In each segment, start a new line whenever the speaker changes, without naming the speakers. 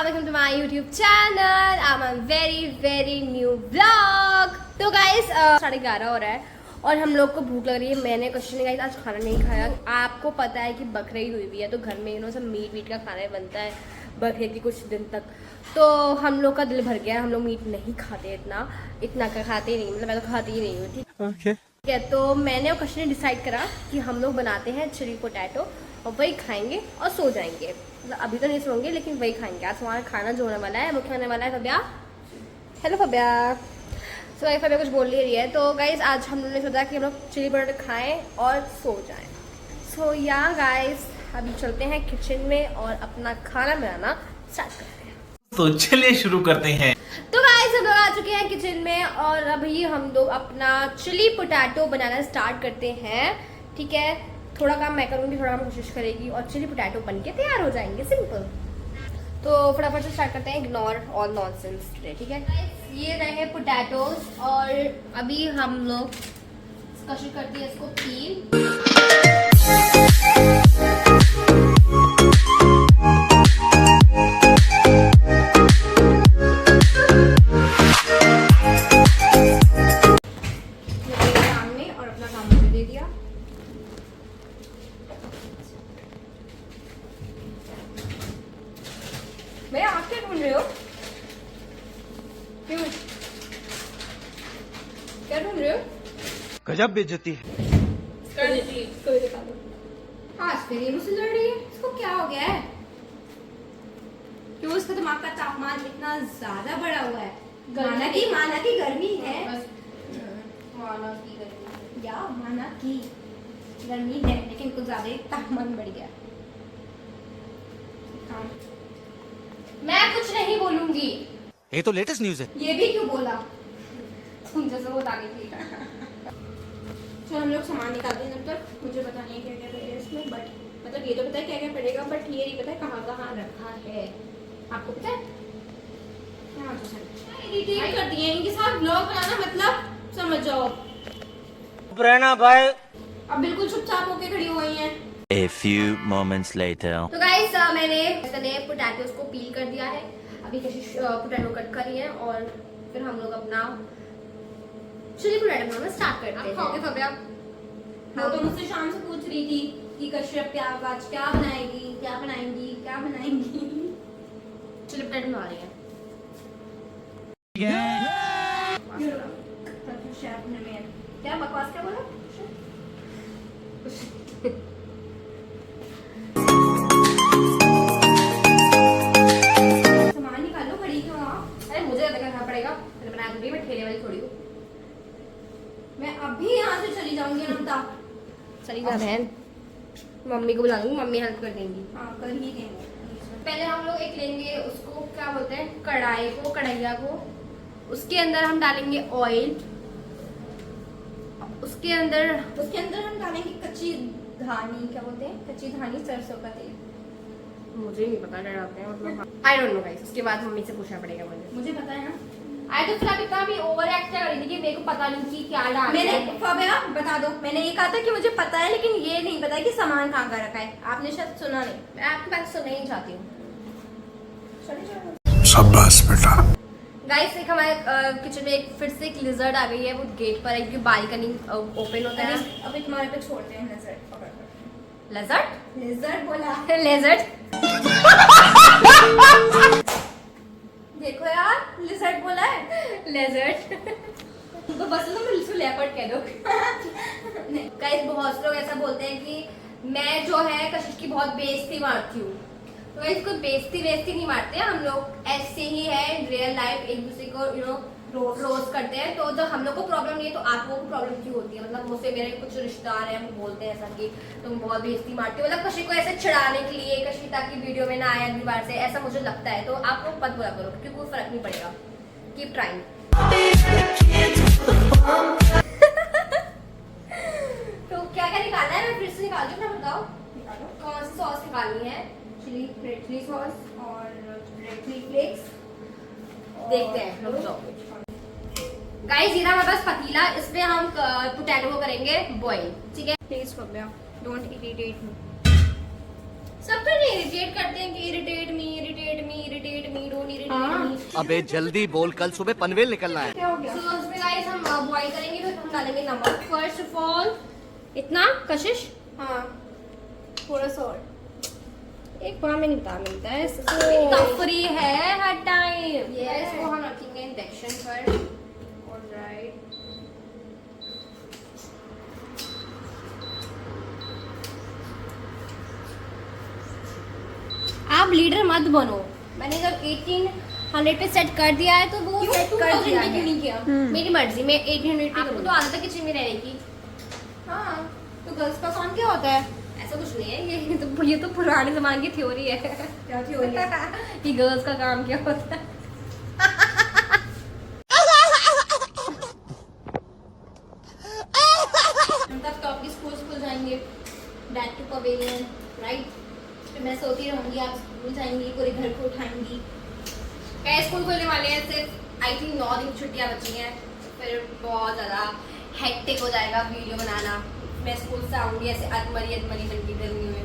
welcome to my YouTube channel. I'm a very new vlog. तो guys 11:30 हो रहा है और हम लोग को भूख लग रही है। मैंने कुछ नहीं गाइस आज खाना नहीं खाया। आपको पता है कि बकरीद हुई हुई है तो घर में सब मीट का खाना बनता है बकरीद की कुछ दिन तक। तो हम लोग का दिल भर गया। हम लोग मीट नहीं खाते इतना का खाते ही नहीं, मतलब मैं तो खाती ही नहीं हूँ। ठीक है, तो मैंने और कश्मीर ने डिसाइड करा कि हम लोग बनाते हैं चिली पोटैटो और वही खाएंगे और सो जाएंगे। मतलब अभी तो नहीं सोएंगे लेकिन वही खाएंगे। आज हमारा खाना जो होने वाला है वो क्या होने वाला है। फबिया, हेलो फबिया। सो भाई फबिया कुछ बोल नहीं रही है। तो गाइज आज हम लोगों ने सोचा कि हम लोग चिली पोटैटो खाएं और सो जाएं। सो या गाइज अभी चलते हैं किचन में और अपना खाना बनाना स्टार्ट करते हैं।
तो चलिए शुरू करते हैं।
तो गाइस हम लोग आ चुके हैं किचन में और अभी हम लोग अपना चिली पोटैटो बनाना स्टार्ट करते हैं। ठीक है, थोड़ा काम मैं करूँगी, थोड़ा काम कोशिश करेगी और चिली पोटैटो बन के तैयार हो जाएंगे। सिंपल। तो फटाफट से स्टार्ट करते हैं। Ignore all nonsense. ठीक है, ये रहे पोटैटोज और अभी हम लोग कोशिश करते हैं इसको पील। भैया आप क्या ढूंढ रहे हो? क्यों क्या ढूंढ रहे हो?
गजब बेइज्जती है।
कोई दिखा दो। आज फिर ये मुझसे लड़ रही है। इसको क्या हो गया है? क्यों इसका दिमाग का तापमान इतना ज्यादा बढ़ा हुआ है? माना की गर्मी है। माना की गर्मी है लेकिन कुछ ज्यादा ही तापमान बढ़ गया। मैं कुछ नहीं बोलूंगी।
ये तो लेटेस्ट न्यूज है।
ये भी क्यों बोला? तुम जैसे वो ताकि थी। तो हम लोग सामान निकालते हैं जब तक। मुझे पता नहीं क्या क्या पड़ेगा इसमें, बट मतलब ये तो पता है क्या क्या पड़ेगा, बट ये नहीं पता है कहाँ कहाँ रखा है। आपको पता है? एडिटिंग कर दिए इनके साथ ब्लॉग बनाना, मतलब समझ जाओ।
रहना भाई।
अब बिल्कुल चुपचाप होके खड़ी हो गई हैं।
A few moments later.
तो गाइस मैंने पोटैटोज को पील कर दिया है। अभी कशिश पोटैटो कट करी है और फिर हम लोग अपना चिली पोटैटो बनाना स्टार्ट करते हैं। खाओगे फबिया? वो तो मुझसे शाम से पूछ रही थी कि कश्यप आज क्या बनाएगी चिली पोटैटो बना रही है। क्या बकवास क्या बोला? मैं अभी यहाँ से चली जाऊंगी नमता। चली जा बहन, मम्मी को बुला लूंगी, मम्मी हेल्प कर देंगी। हाँ कर ही देंगे। पहले हम लोग एक लेंगे, उसको क्या बोलते हैं, कढ़ाइया को। उसके अंदर हम डालेंगे ऑयल। उसके अंदर हम डालेंगे कच्ची धानी सरसों का तेल। मुझे नहीं पता क्या डालते हैं, मतलब आई डोंट नो गाइस। उसके बाद मम्मी से पूछना पड़ेगा। मुझे पता है ना। आई तो फिर इतना भी ओवर एक्ट कर रही थी कि मेरे को पता नहीं कि क्या डालना है। मैंने फबिया बता दो, मैंने ये कहा था कि मुझे पता है लेकिन ये नहीं पता है कि सामान कहाँ का रखा है। आपने शायद सुना नहीं। मैं आपकी बात सुनना ही चाहती हूँ।
शाबाश बेटा।
गाइस एक हमारे किचन में एक फिर से एक लिजर्ड आ गई है। वो गेट पर है, बालकनी ओपन होता है। अभी तुम्हारे पे छोड़ते हैं लिजर्ड बोला लिजर्ड। देखो यार, लिजर्ड बोला है। लिजर्ड तो बस तुम इसको लेपर्ड कह दो। गाइस बहुत से लोग ऐसा बोलते हैं कि मैं जो है कशिश की बहुत बेइज्जती मारती हूँ। तो गाइस कोई बेइज्जती नहीं मारते हैं हम लोग। ऐसे ही है रियल लाइफ, एक दूसरे को रोज करते हैं। तो जब हम लोग को प्रॉब्लम नहीं है तो आप लोगों को प्रॉब्लम क्यों होती है? मतलब मुझसे मेरे कुछ रिश्तेदार हैं, वो बोलते हैं ऐसा कि तुम बहुत बेइज्जती मारती हो, मतलब कशिश को ऐसे चिढ़ाने के लिए, कशिश ताकि वीडियो में ना आए अगली बार से, ऐसा मुझे लगता है। तो आप लोग मत बोला करो क्योंकि कोई फर्क नहीं पड़ेगा। Keep trying. तो क्या क्या निकालना है? मैं फिर से निकाल दूँ ना, बताओ कौन सी सॉस निकालनी है? रेड चिली सॉस और रेड चिली फ्लेक्स। देखते हैं रुक जाओ गाइस। ये हमारे पास पतीला, इसमें हम पोटैटो को करेंगे बॉईल। ठीक है, please Fabia don't irritate me. सब तो नहीं इरिटेट करते हैं कि irritate me don't irritate me.
अबे जल्दी बोल, कल सुबह पनवेल निकलना है।
क्या हो गया? So, उसमें गाइस हम बॉईल करेंगे, फिर हम डालेंगे नमक। फर्स्ट ऑफ ऑल इतना कशिश, हाँ थोड़ा सा और, एक बार में नहीं बता मिलता है इसको, फ्री है हर टाइम। इसको हम रखेंगे इंडक्शन पर। ऑलराइट, आप लीडर मत बनो। मैंने जब 1800 पे सेट कर दिया है तो वो सेट कर दिया है। नहीं किया मेरी मर्जी, मैं 1800 पे करूँ। तो आदत है किचन में रहने की। हाँ, तो गर्ल्स का काम क्या होता है? ऐसा कुछ नहीं है, ये तो पुराने जमाने की थ्योरी है। क्या थ्योरी है? कि गर्ल्स का काम क्या होता है। तब तो आपकी स्कूल जाएंगे, बैक टू पवेलियन, राइट? फिर मैं सोती रहूंगी, आप स्कूल जाएंगी, पूरे घर को उठाएंगी। क्या स्कूल खोलने वाले हैं, सिर्फ आई थिंक 9 दिन छुट्टियां बची हैं। फिर बहुत ज़्यादा हेक्टिक हो जाएगा वीडियो बनाना। मैं स्कूल से आऊंगी ऐसे अधमरी बनती गर्मी में।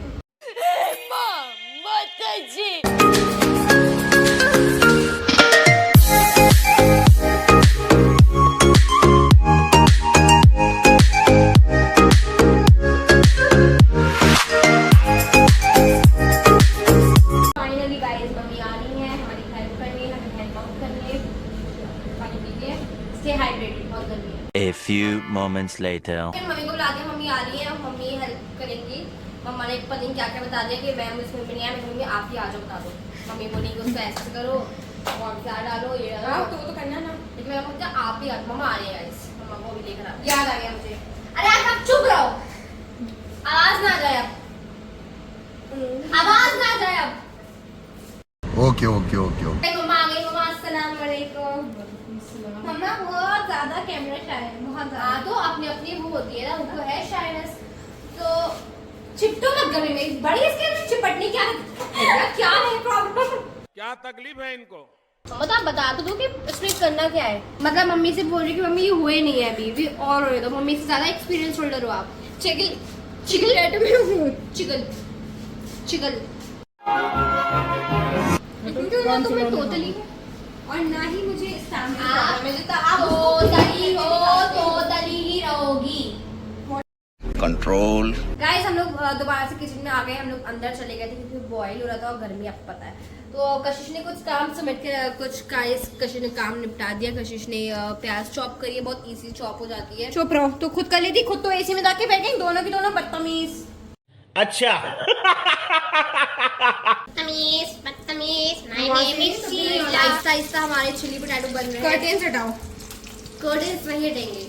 फाइनली गाइस मम्मी आ रही हैं हमारी हेल्प करने, हमें हेल्प आउट करने। पानी पीजिए, स्टे हाइड्रेटेड, बहुत गर्मी है।
A few moments later.
फिर मम्मी को बुला दिया, मम्मी आ रही है, मम्मी हेल्प करेंगी। मम्मा ने पता नहीं क्या क्या बता दिया कि मैम इसमें नहीं आया। मम्मी आप ही आ जाओ, बता दो। मम्मी बोली कि उसको ऐसे करो और क्या डालो, ये डालो, तो वो तो करना ना। लेकिन मैं बोलता आप ही आ, मम्मा आ रही है गाइस। मम्मा को भी लेकर याद आ गया मुझे। अरे आप चुप रहो, आवाज ना जाए अब, आवाज ना जाए अब।
Okay okay okay okay.
मम्मा आ गई। मम्मा अस्सलाम वालेकुम। मम्मा बहुत ज्यादा कैमरा शाय है, बहुत ज्यादा। हाँ, तो अपनी अपनी वो होती है ना, उनको है शायनेस। तो चिपटो मत गले में, बड़ी इसके अंदर चिपटने क्या है? क्या है प्रॉब्लम?
क्या तकलीफ है इनको?
मम्मा तो आप बता तो दो कि इसमें करना क्या है। मतलब मम्मी से बोल रही कि मम्मी ये हुए नहीं है अभी भी, और हो तो मम्मी से ज्यादा एक्सपीरियंस होल्डर हो आप। चिकन ना तो मैं टोटली और ना ही मुझे टोटली ही रहोगी।
कंट्रोल।
गाइस हम लोग दोबारा से किचन में आ गए। हम लोग अंदर चले गए थे क्योंकि बॉईल हो रहा था और गर्मी आपको पता है। तो कशिश ने कुछ काम समेट के कशिश ने काम निपटा दिया। कशिश ने प्याज चॉप करी है, बहुत इजी चॉप हो जाती है। चुप रहो, तो खुद कर लेती, खुद तो एसी में जाके बैठ गई। दोनों की दोनों बदतमीज।
अच्छा
बदतमीज। आहिस्ता आहिस्ता हमारे चिली पोटैटो बन रहे हैं। कर्टेन्स हटाओ, कर्टेन्स नहीं हटेंगे।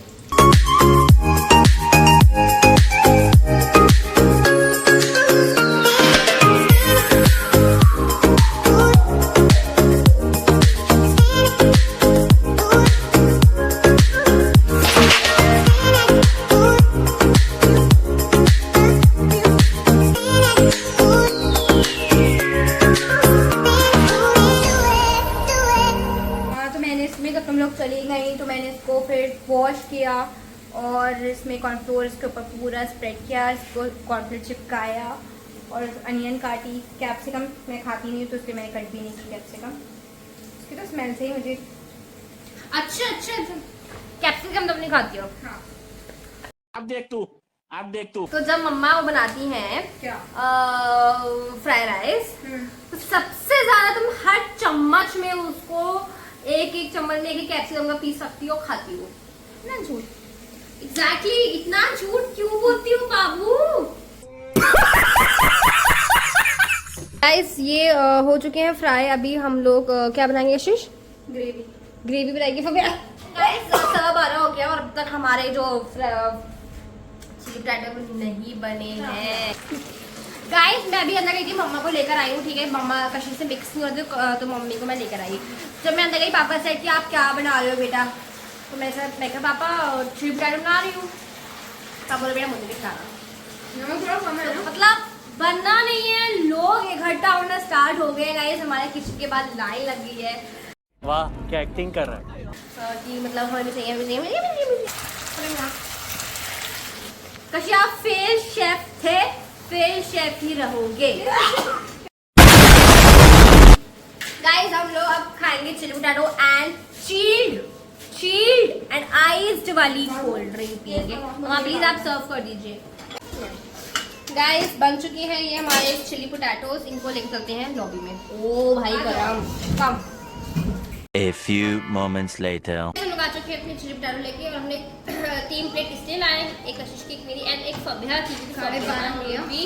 चली गई तो मैंने इसको फिर वॉश किया और इसमें कॉर्नफ्लोर इसके ऊपर पूरा स्प्रेड किया, इसको कॉर्नफ्लोर चिपकाया और अनियन काटी। कैप्सिकम मैं खाती नहीं तो इसलिए मैंने कट भी नहीं की कैप्सिकम। इसकी तो स्मेल से ही मुझे अच्छा कैप्सिकम तो नहीं खाती हो। हाँ।
अब देख तू
तो जब मम्मा वो बनाती हैं क्या फ्राइड राइस, तो सबसे ज्यादा तुम हर चम्मच में उसको एक चम्मच लेके कैप्सिकम का पीस रखती हो, खाती हो। इतना झूठ, एग्जैक्टली इतना झूठ क्यों बोलती हो बाबू? गाइस ये हो चुके हैं फ्राई। अभी हम लोग क्या बनाएंगे आशीष? ग्रेवी बनाएंगे। गाइस सब आ रहा हो गया और अब तक हमारे जो चिली पोटैटो नहीं बने हैं। गाइस मैं अभी अंदर गई थी, मम्मा को लेकर आई हूँ, ठीक है। मम्मा कशिश से मिक्स नहीं होती तो मम्मी को मैं लेकर आई। जब मैं अंदर गई पापा से कि आप क्या बना रहे हो बेटा, तो मैं कहा पापा चिली पोटैटो बना रही हूँ। पापा बोले बेटा मुझे भी खाना, मतलब बनना नहीं है। लोग इकट्ठा होना स्टार्ट हो गए गाइस, हमारे किचन के बाद लाइन लग गई है।
वाह क्या एक्टिंग कर रहा है।
कि मतलब हमें भी चाहिए। कशिश आप फेल शेफ थे फिर शेफ ही रहोगे। गाइस हम लोग अब खाएंगे chilli potato and chilled and iced वाली कोल्ड ड्रिंक पिएंगे। वहाँ प्लीज आप सर्व कर दीजिए। गाइस बन चुकी है ये हमारे चिली पोटैटोस, इनको लेके चलते हैं लॉबी में। ओ भाई गरम कम।
A few moments later.
हम लोग आ चुके हैं अपने चिली पोटैटो लेके और हमने 3 प्लेट इसलिए लाए, एक कशिश की, एक मेरी एंड एक फबिहा की। भी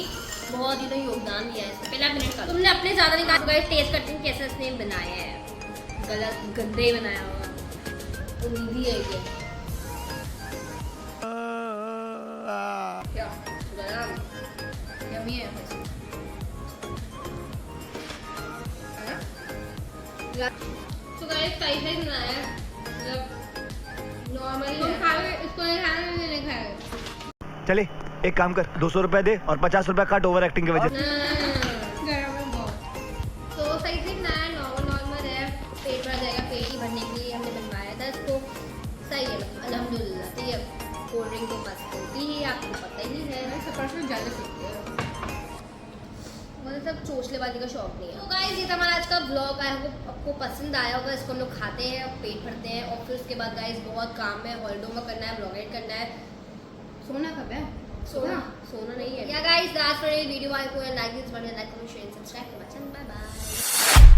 बहुत ही तो योगदान दिया है इसमें। पहला मिनट का तुमने अपने ज्यादा नहीं कहा, टेस्ट करते हैं कैसे इसने बनाया है। गलत गंदे बनाया होगा, उम्मीद ही है ये। क्या गरम यम्मी है वैसे। तो गाइस सही सही बनाया है, मतलब नॉर्मली तुम खाओगे इसको, नहीं खाना मैंने नहीं खाया।
चले एक काम कर, 200 रुपए दे और 50 रुपए काट ओवर एक्टिंग के वजह से।
गरम है बहुत। तो सही से बनाया, नॉर्मल है, पेट भर जाएगा। पेट ही भरने के लिए हमने बनवाया था इसको। सही है मतलब अल्हम्दुलिल्लाह। तो ये कोल्ड ड्रिंक तो बस होती ही, आपको पता ही है। मतलब सब चोचलेबाजी का शौक नहीं है। तो गाइस ये था हमारा आज का व्लॉग। आया होगा आपको पसंद आया होगा। इसको हम लोग खाते हैं, पेट भरते हैं और फिर उसके बाद गाइस बहुत काम है, हॉलीडे में करना है, ब्लॉग एडिट करना है। सोना कब है? सोना नहीं है। या guys that's for video. I को like this video, like comment share subscribe. Bye bye.